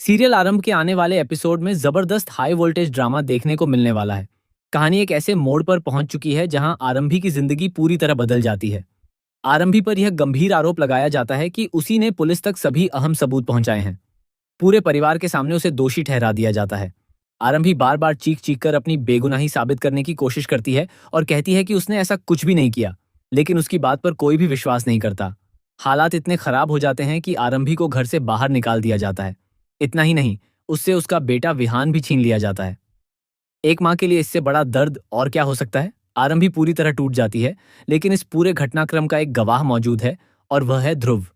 Serial आरंभ के आने वाले एपिसोड में जबरदस्त हाई वोल्टेज ड्रामा देखने को मिलने वाला है। कहानी एक ऐसे मोड़ पर पहुंच चुकी है जहां आरंभी की जिंदगी पूरी तरह बदल जाती है। आरंभी पर यह गंभीर आरोप लगाया जाता है कि उसी ने पुलिस तक सभी अहम सबूत पहुंचाए हैं। पूरे परिवार के सामने उसे दोषी ठहरा दिया जाता है। आरंभी बार बार चीख चीख कर अपनी बेगुनाही साबित करने की कोशिश करती है और कहती है कि उसने ऐसा कुछ भी नहीं किया, लेकिन उसकी बात पर कोई भी विश्वास नहीं करता। हालात इतने खराब हो जाते हैं कि आरंभी को घर से बाहर निकाल दिया जाता है। इतना ही नहीं, उससे उसका बेटा विहान भी छीन लिया जाता है। एक माँ के लिए इससे बड़ा दर्द और क्या हो सकता है। आरंभी पूरी तरह टूट जाती है, लेकिन इस पूरे घटनाक्रम का एक गवाह मौजूद है और वह है ध्रुव।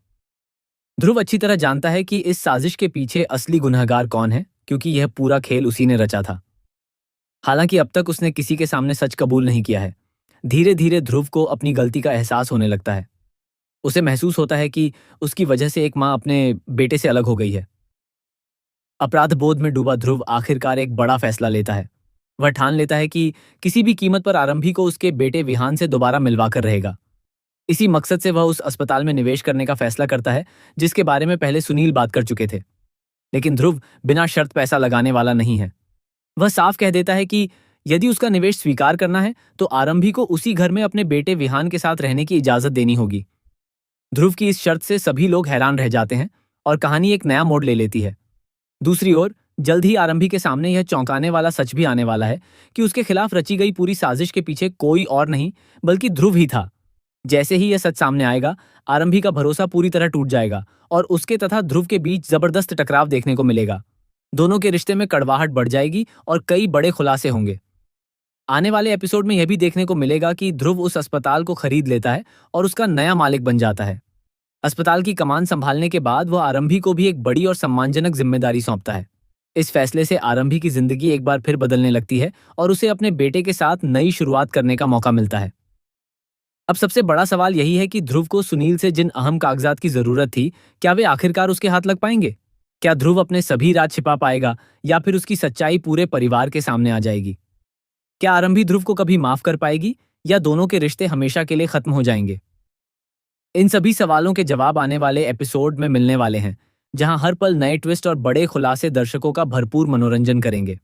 ध्रुव अच्छी तरह जानता है कि इस साजिश के पीछे असली गुनहगार कौन है, क्योंकि यह पूरा खेल उसी ने रचा था। हालांकि अब तक उसने किसी के सामने सच कबूल नहीं किया है। धीरे धीरे ध्रुव को अपनी गलती का एहसास होने लगता है। उसे महसूस होता है कि उसकी वजह से एक माँ अपने बेटे से अलग हो गई है। अपराध बोध में डूबा ध्रुव आखिरकार एक बड़ा फैसला लेता है। वह ठान लेता है कि किसी भी कीमत पर आरंभी को उसके बेटे विहान से दोबारा मिलवाकर रहेगा। इसी मकसद से वह उस अस्पताल में निवेश करने का फैसला करता है जिसके बारे में पहले सुनील बात कर चुके थे। लेकिन ध्रुव बिना शर्त पैसा लगाने वाला नहीं है। वह साफ कह देता है कि यदि उसका निवेश स्वीकार करना है तो आरंभी को उसी घर में अपने बेटे विहान के साथ रहने की इजाजत देनी होगी। ध्रुव की इस शर्त से सभी लोग हैरान रह जाते हैं और कहानी एक नया मोड़ ले लेती है। दूसरी ओर जल्द ही आरंभी के सामने यह चौंकाने वाला सच भी आने वाला है कि उसके खिलाफ रची गई पूरी साजिश के पीछे कोई और नहीं बल्कि ध्रुव ही था। जैसे ही यह सच सामने आएगा, आरंभी का भरोसा पूरी तरह टूट जाएगा और उसके तथा ध्रुव के बीच जबरदस्त टकराव देखने को मिलेगा। दोनों के रिश्ते में कड़वाहट बढ़ जाएगी और कई बड़े खुलासे होंगे। आने वाले एपिसोड में यह भी देखने को मिलेगा कि ध्रुव उस अस्पताल को खरीद लेता है और उसका नया मालिक बन जाता है। अस्पताल की कमान संभालने के बाद वह आरंभी को भी एक बड़ी और सम्मानजनक जिम्मेदारी सौंपता है। इस फैसले से आरंभी की जिंदगी एक बार फिर बदलने लगती है और उसे अपने बेटे के साथ नई शुरुआत करने का मौका मिलता है। अब सबसे बड़ा सवाल यही है कि ध्रुव को सुनील से जिन अहम कागजात की जरूरत थी, क्या वे आखिरकार उसके हाथ लग पाएंगे? क्या ध्रुव अपने सभी राज छिपा पाएगा या फिर उसकी सच्चाई पूरे परिवार के सामने आ जाएगी? क्या आरंभी ध्रुव को कभी माफ कर पाएगी या दोनों के रिश्ते हमेशा के लिए खत्म हो जाएंगे? इन सभी सवालों के जवाब आने वाले एपिसोड में मिलने वाले हैं, जहां हर पल नए ट्विस्ट और बड़े खुलासे दर्शकों का भरपूर मनोरंजन करेंगे।